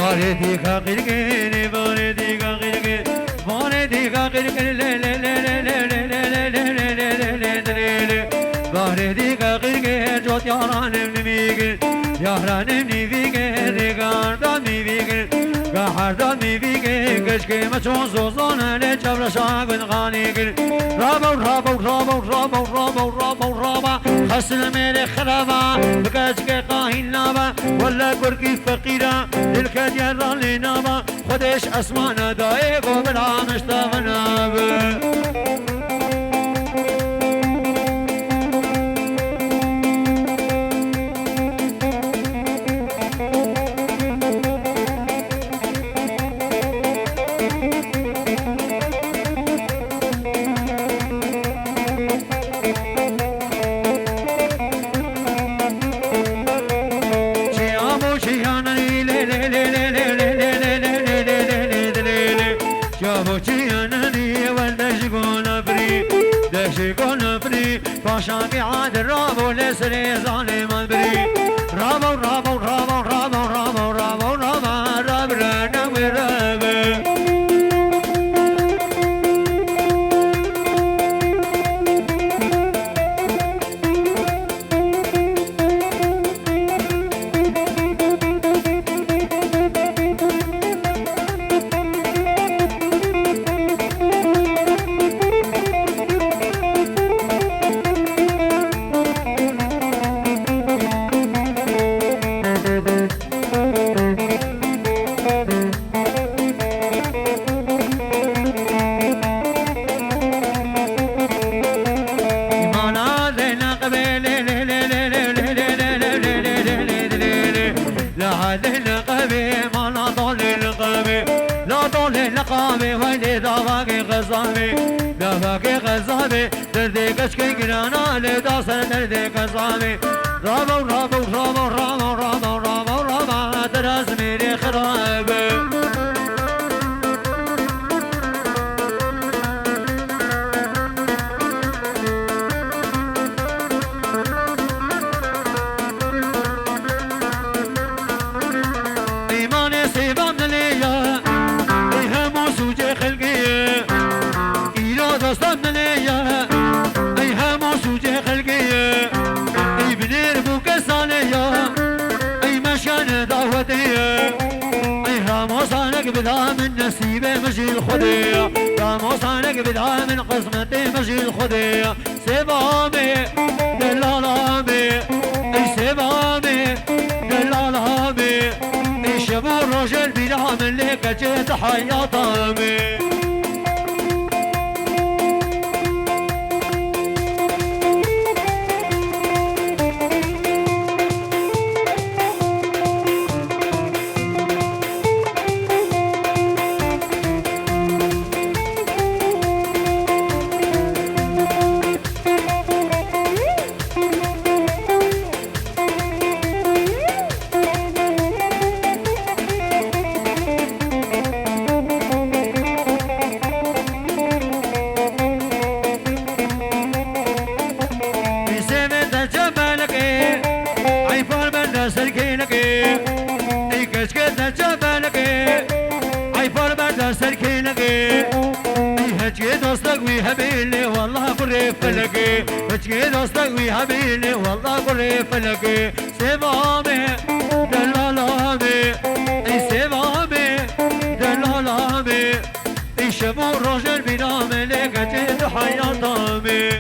باردی کا قرقه باردی کا قرقه باردی کا قرقه له له له له له له له له باردی کا قرقه جوت یارانم نمیگه یارانم نمیگه ریگاردان نمیگه گهردان نمیگه کشکی مچون سوزانه له جبر شاگن غانیگه رابو رابو رابو رابو رابو رابو رابا حسن میره خرابا بکشکی قاهین نابا ولا گرگی فقیرا دلکت یاران لینابا خودش اسمان دایه گو برامش تاونابه شاقي عاد الرابو لسري ظالم بري رابو رابو رابو رابو رابو رابو رابو راب راب راب دردی کشکی گرانا لیدا سر دردی کزامی رابو رابو رابو رابو رابو رابو رابو دراز میری خرابه ایمان سیبم نلیا ای همو سوچه خلقیه ایرا دستم نلیا بدا من نصيبي مجي الخدية راموسانك بدا من قسمتي مجي الخدية سبامي دلالامي اي سبامي دلالامي اي شبو الرجل بدا من ليك جيت حياطامي هبيلي والله قري فلقي وجهي دوستك ويهبيلي والله قري فلقي سبامي دلالامي اي سبامي دلالامي اي شبو الرجل بنامي لك جيد حياطامي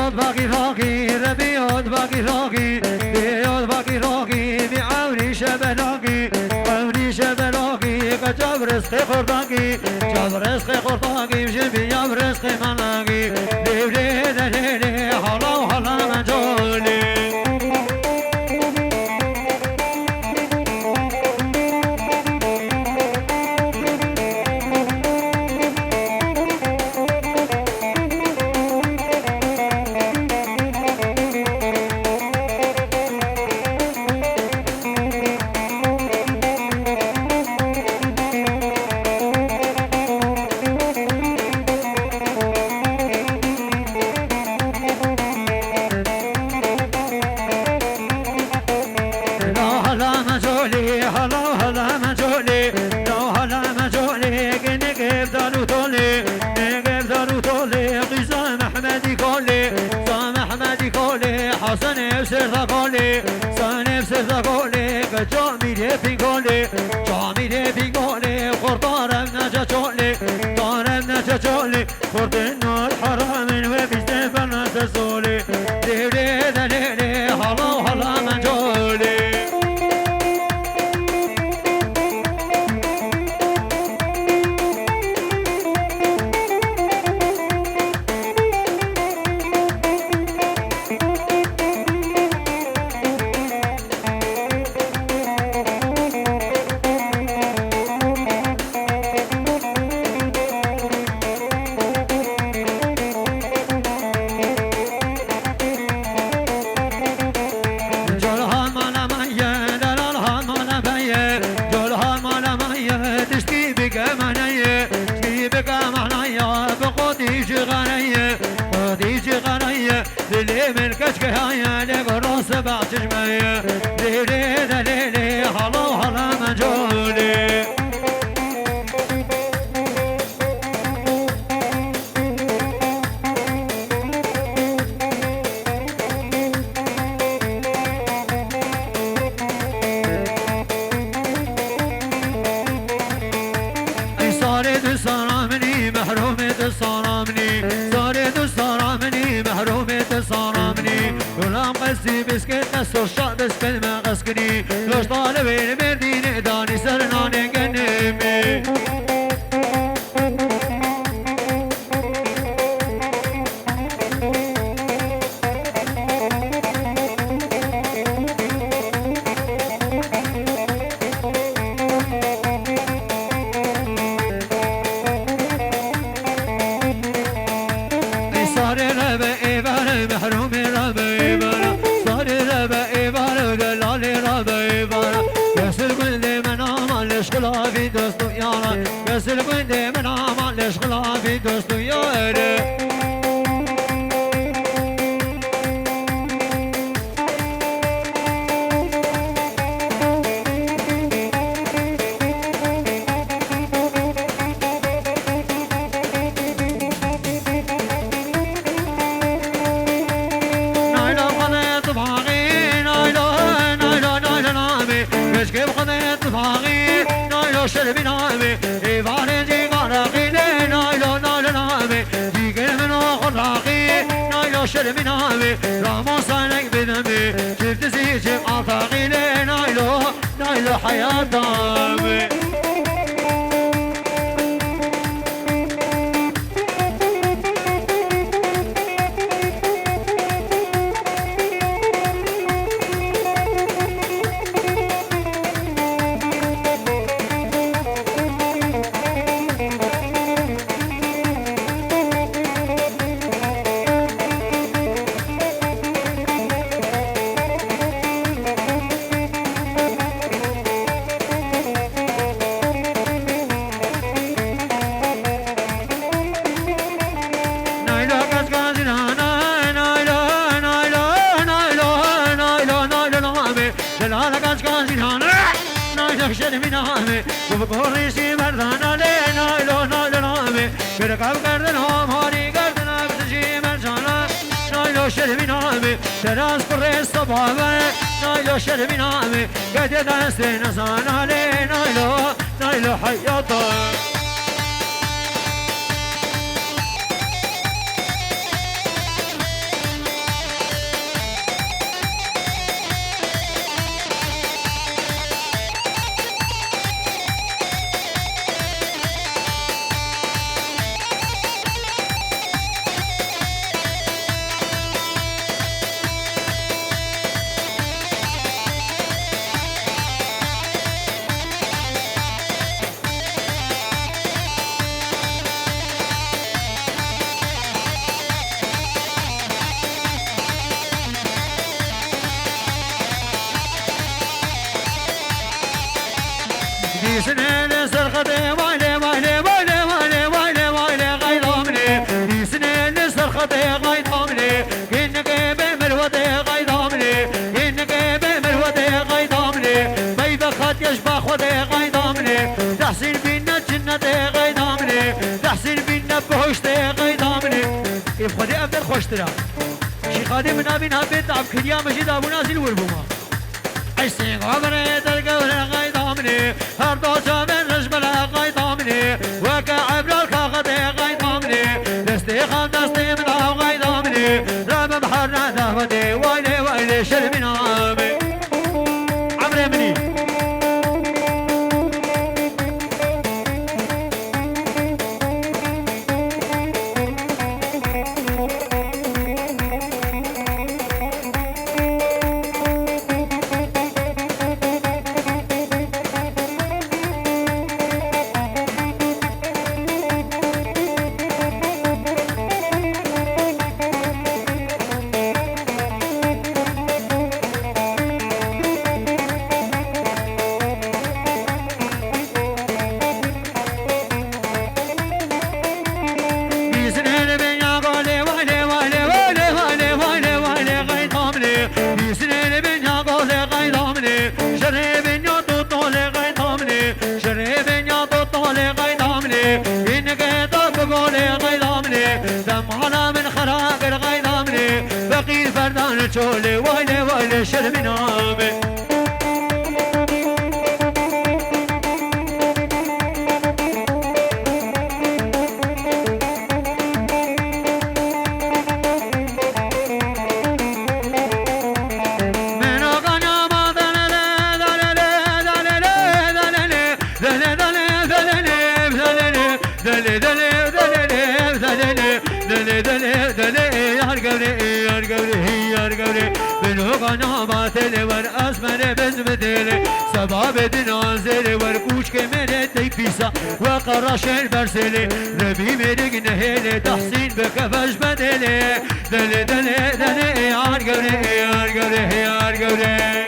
بياض باقي راقي ربياض باقي راقي بياض باقي راقي بعوني شبلاقي عوني شبلاقي جاب رزقي خرداقي جاب رزقي خرداقي بجيبي جاب رزقي ملاقي ليلي ليلي هلا وهلا مجولي جاميلي بيقولي جاميلي بيقولي خرطارم نجا جولي طارم نجا جولي خرط النار حرام وبيزدي بنات الزولي ليلي دليلي هلا وهلا من جولي سبع تجمعية ليلي دليلي هلا وهلا مجولي اي صارت الصرامني محرومة الصرامني صارت الصرامني محرومة الصرامني ولام قسي بسكت قصر شعب بسكت ما قسكني لوش طالبين مردين داني سرناني قنمي يسر قندي من عمل ليش خلافي دوست ياري نايلو خذيت بحاغي نايلو نايلو نايلو نامي مش كيف خذيت بحاغي نايلو شربي نامي شرمي نامي راموسانك بدمي شفت زيجي عطاقي لي نايلو نايلو حياة دامي شرمي نامي وبقوريشي مردانا لينا لو نايلو نامي برقب قردنهم هاري قردنا بتجي مرجانا نايلو شرمي نامي تراس قريس صبابي نايلو شرمي نامي قد دستي نسانا لينا نايلو حياطا سنين سرخدي ويلي ويلي ويلي ويلي ويلي ويلي غيضامني في سنين سرخدي غيضامني إنك بملودي غيضامني إنك بملودي غيضامني بيبك خد يشبه خدي غيضامني تحسين بينا جنتي غيضامني تحسين بينا بهشتي غيضامني يبخدي أبدل خوشترا شي خادم نابين هبت عب كريا مجد أبو نازل والبوما عيسين غبري تلقى غيضامني هردو جابن رجبلا غيضامني وكعب للكاغدي غيضامني دستي خام دستي مدعو غيضامني راب بحرنا دهودي ويلي ويلي شرمي نامي عمري مني شولي ويلي ويلي شرمي نامي ناماتلي ور اسمر بزمتلي سباب دنازلي ور كوش كمني تيبيسا وقراشين برسلي ربي مرق نهيلي تحسين بكفش بدلي دلي دلي دلي يار قولي يار قولي يار قولي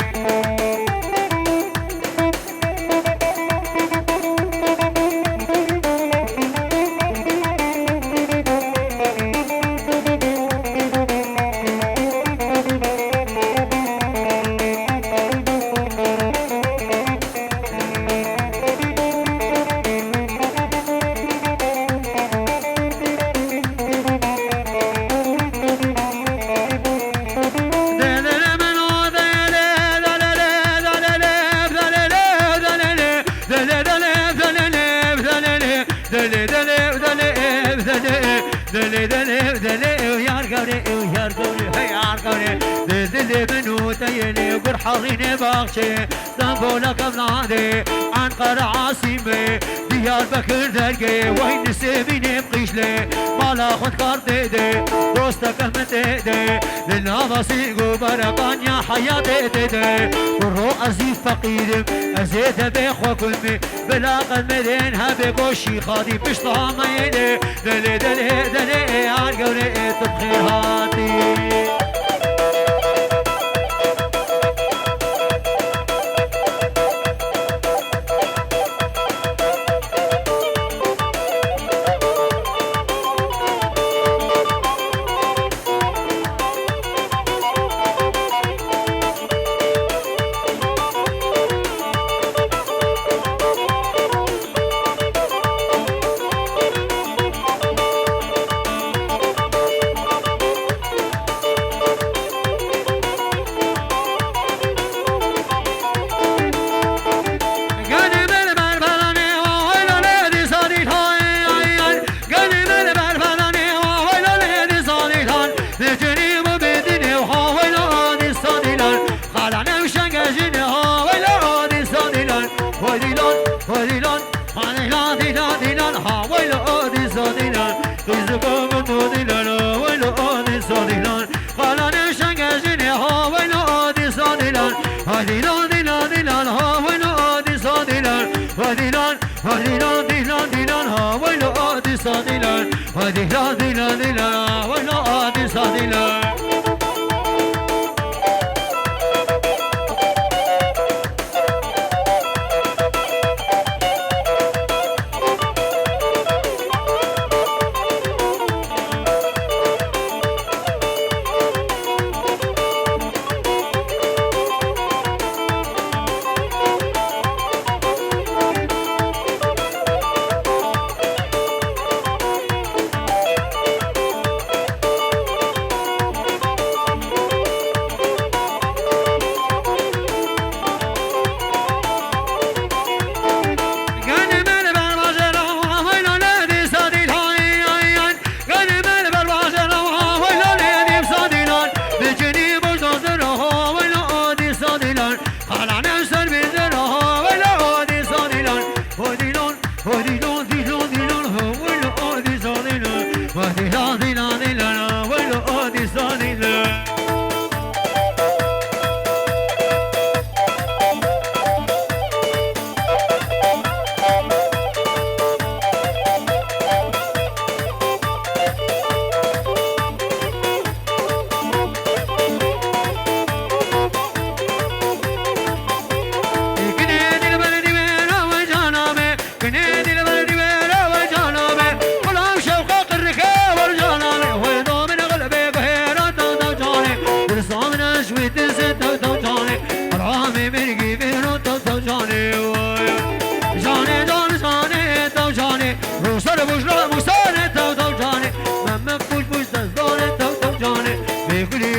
حاضرين باخشي زنبولك بنادي عنقر عاصمي ديار بكر درقي وين سيبيني بقيشلي مالا خد كار ديدي دوستك احمد ديدي للنافسي قبرقان يا حياتي ديدي برو عزيز فقيرم ازيد بيخو كلمي بلا قد مدين هبي قوشي خادي بشطها ميني دلي دلي دلي عالقولي تبخير هاتي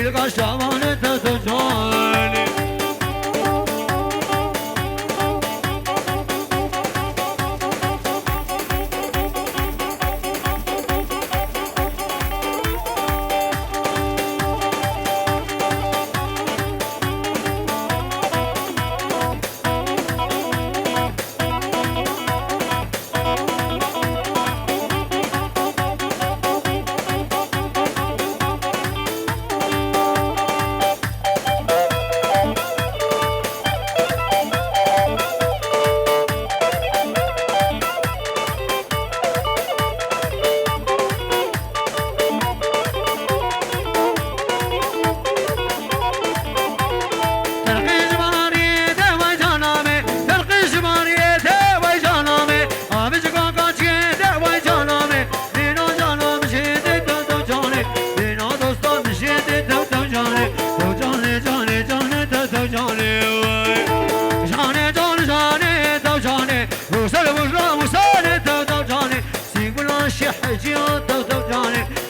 القشمان تتجاني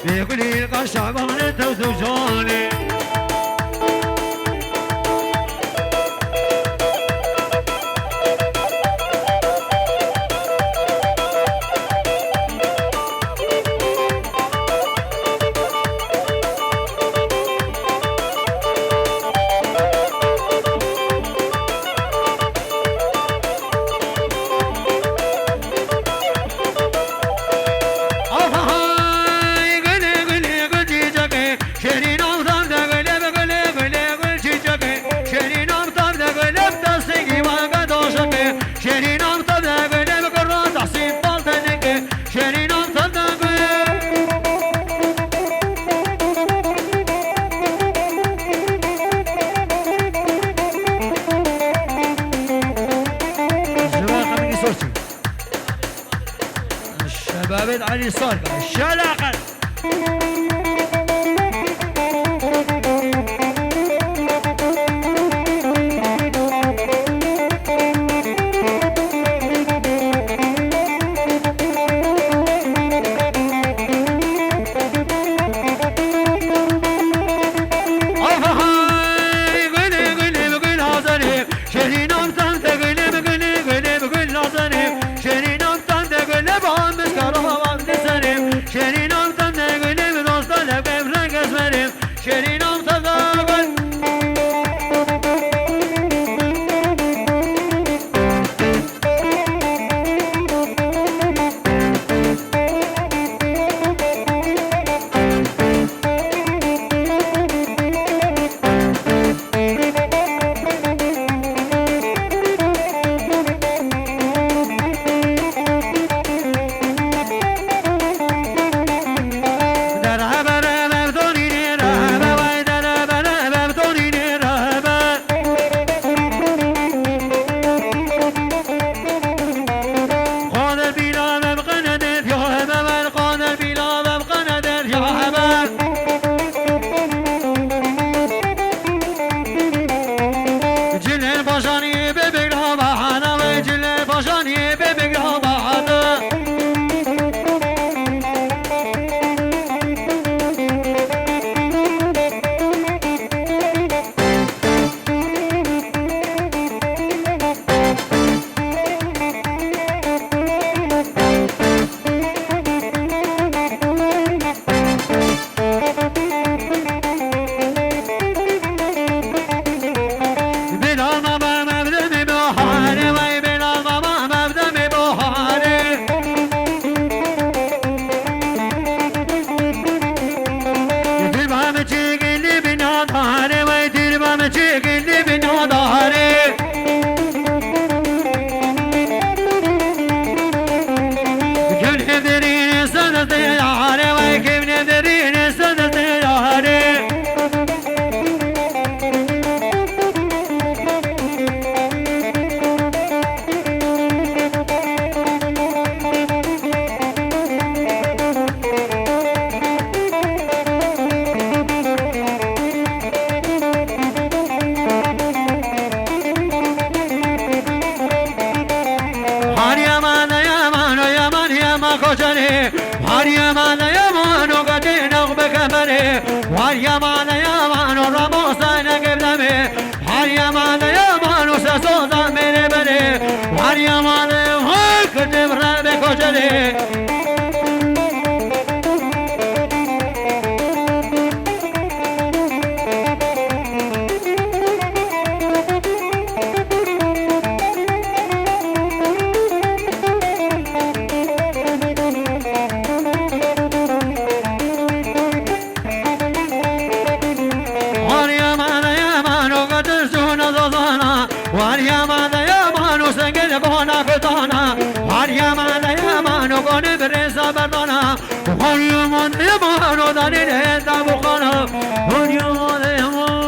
يقولي القشعبان توجاني الشباب علي صالح الشلاقة شيرين دانا هاریا من یمان و گونه برسا بردانا هاریا من یمان و دانی رهتا بخانا هاریا من یمان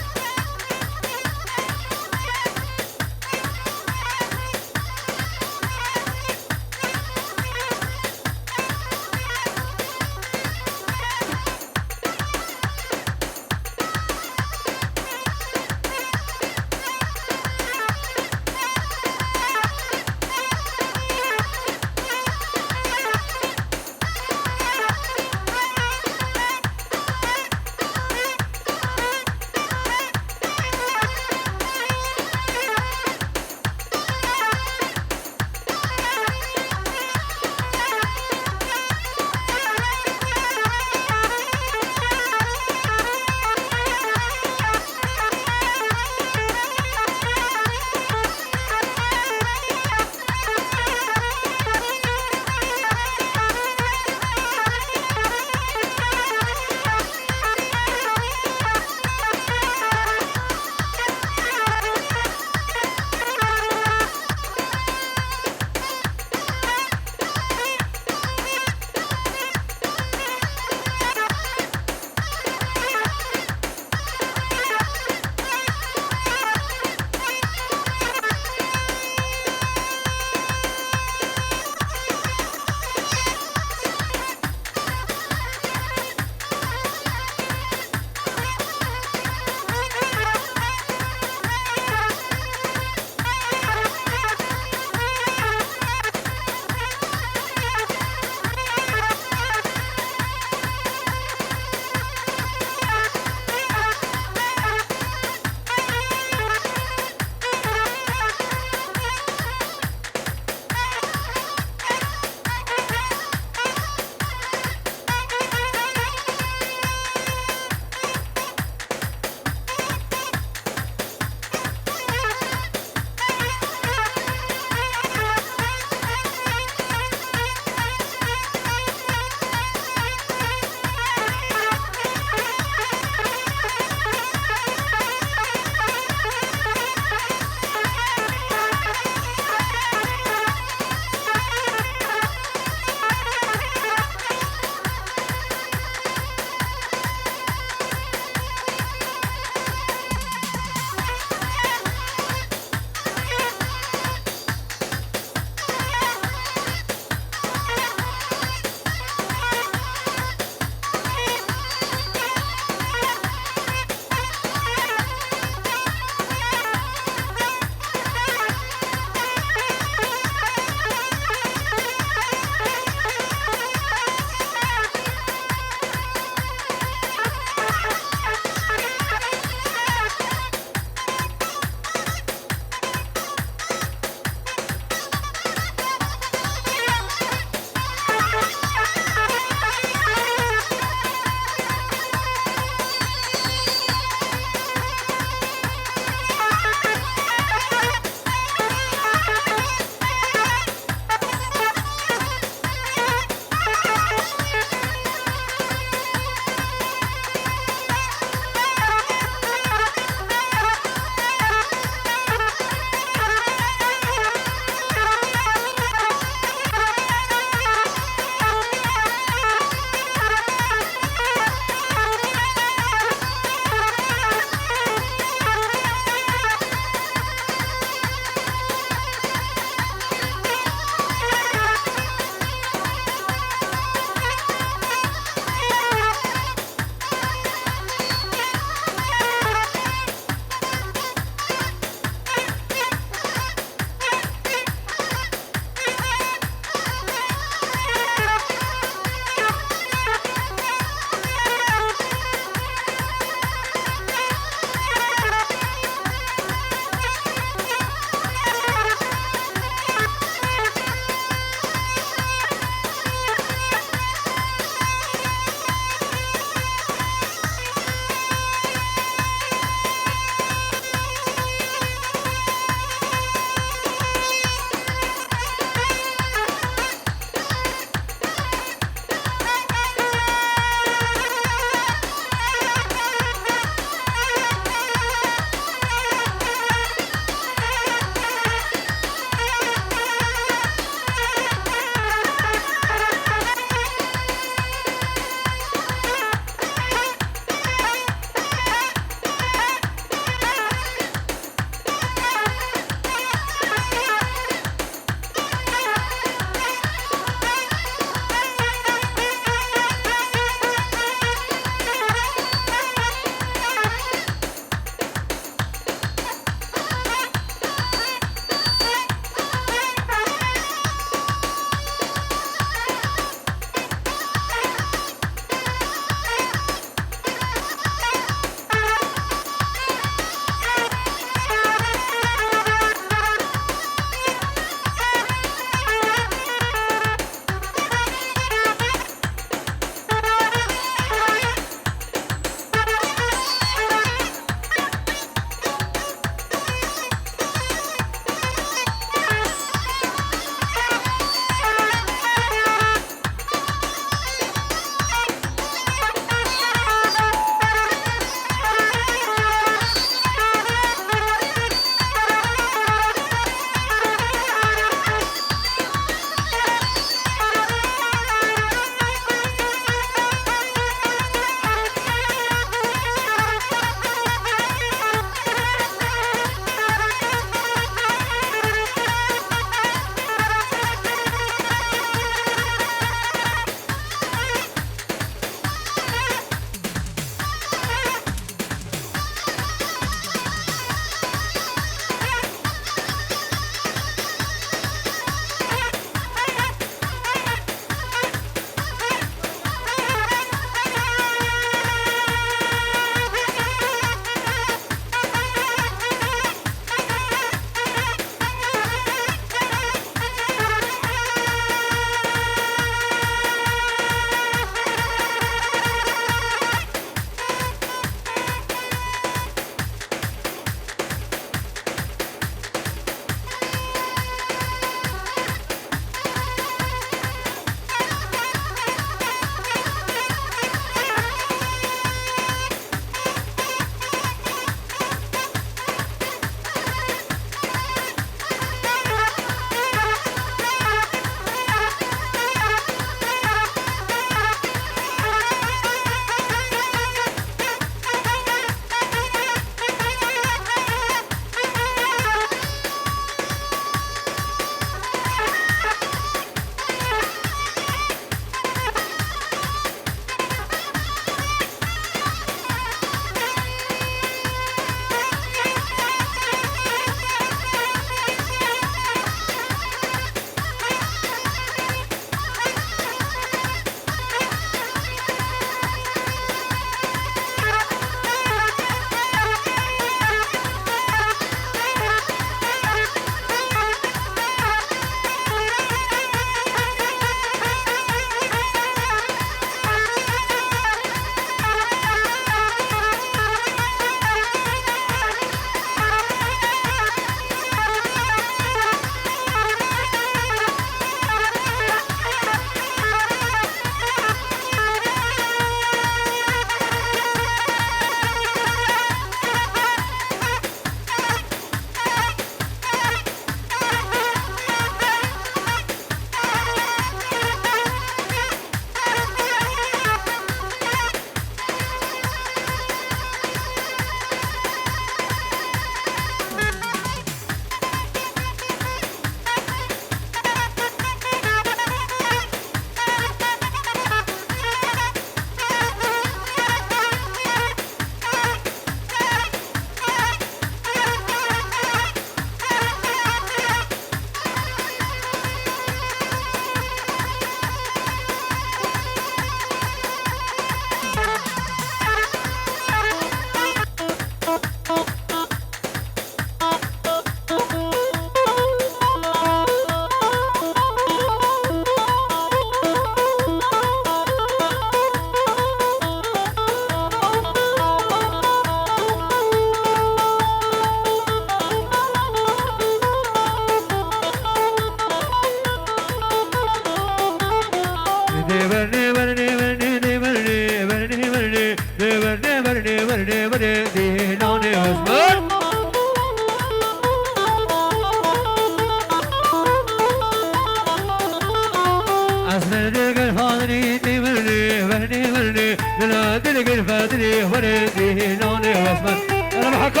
دلق الفدري وردي نوني واسمن انا محكو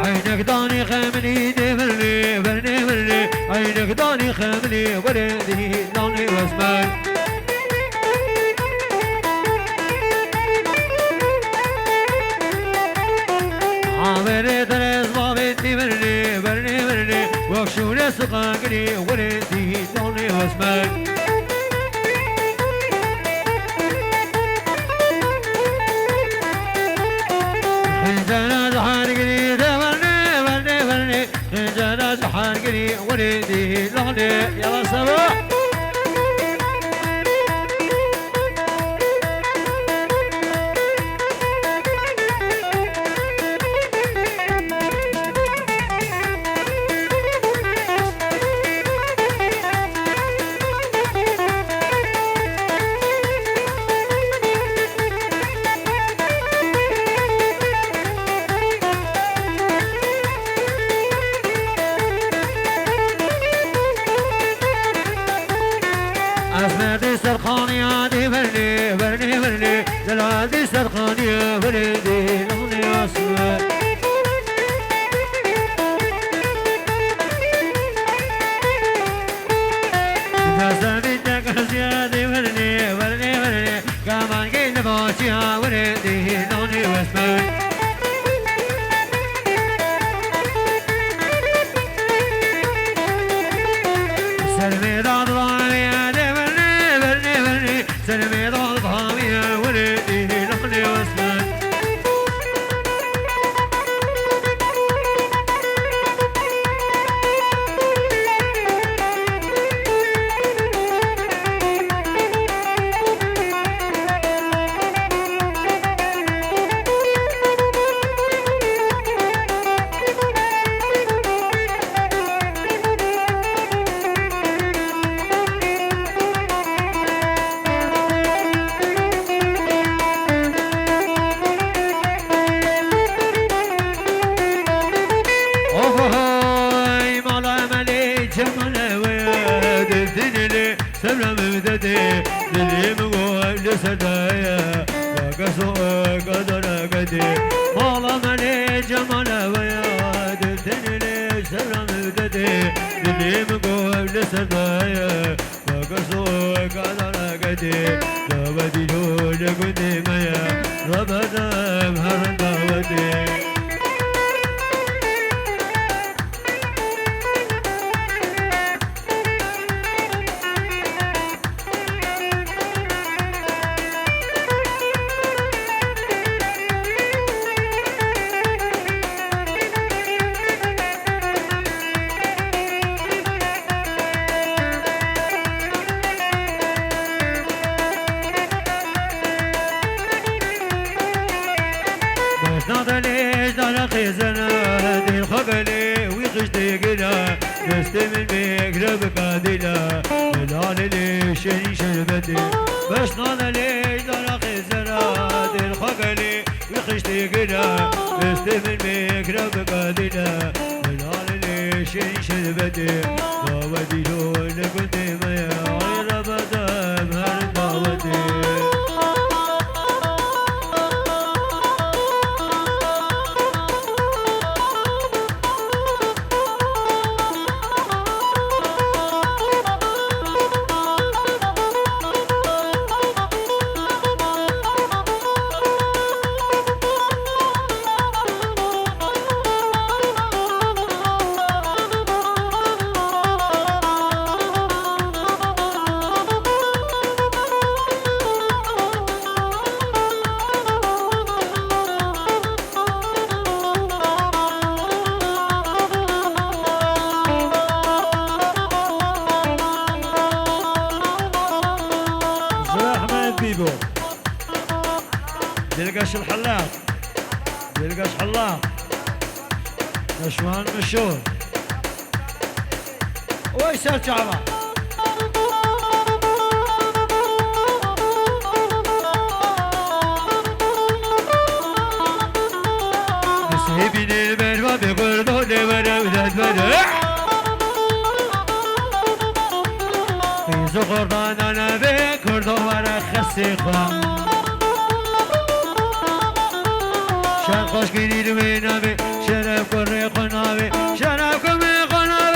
عينك داني خمني دبرني برني برني عينك داني خمني وردي نوني واسمن عامر درس بابتي برني برني برني وكشوني سقاقني وردي نوني واسمن خنجانا زحارقني دبرني برني برني خنجانا زحارقني وردي نوني يلا صباح أسمعتي سرخاني عادي برني برني برني زلادي سرخاني برني لوني أسمع جسدي تك زيادي برني برني برني كمان كين باشيا برني لوني أسمع سلمي داد سلمي ضال ضامية ولدي لوني واسمن سلام بددي دلي مقول سدايا وقصو قدر قدي مالا مني جمال ويا دلي سلام بددي دلي مقول سدايا وقصو قدر قدي دابدي لول قدي ميا ربنا بهر داودي نادليش دار خيزنا دي الخقلي ويخشتي قلا نستي من مقرب قادلا ملالي شني شربتي باش نادليش دار خيزنا دي الخقلي ويخشتي قلا نستي من مقرب قادلا ملالي شني شربتي داودي لون كنت ميا غير بدم هر داودي دلقاش الحلاق دلقاش حلاق نشوان مشهور ويسال شعبه نسيبين البلوى بقردون ورا ولاد ورا جردان نبی کردو ورخصی خواه شر خوش گیری رو نبی شرف کره خنابی شرف کمی خنابی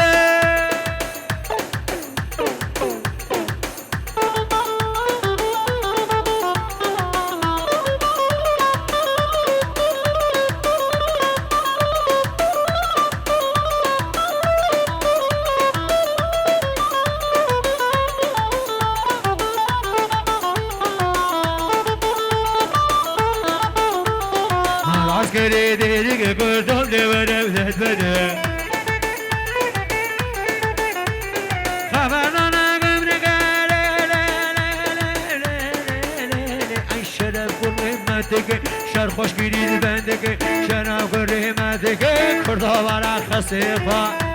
عسكري ديرك كردم لوربدت بده خبرنا قبرك اي شرف قرمتك شر خوش گیرید بندك شرف قرمتك کردا برا خصيفا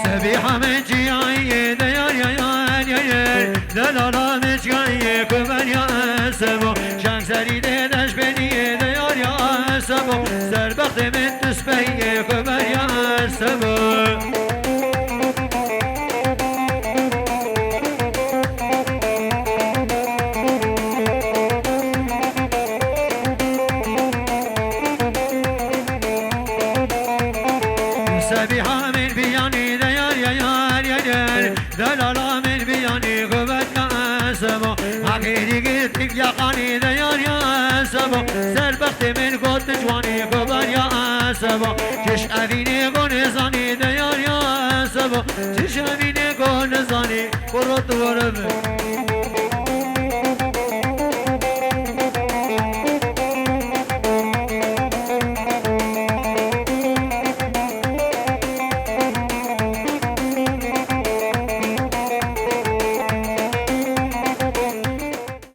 سبيحة من جياي ديار يا يا دلالا من جياي كمان يا سبو شان سري دش بني ديار يا سبو سربخت من تسبي كمان يا سبو سبيحة من بياني ديار يا دلالا من بياني قبت سبو حقيري قلتك يا قاني ديار يا سبو سربخت من قد جواني قبر يا سبو جش أذيني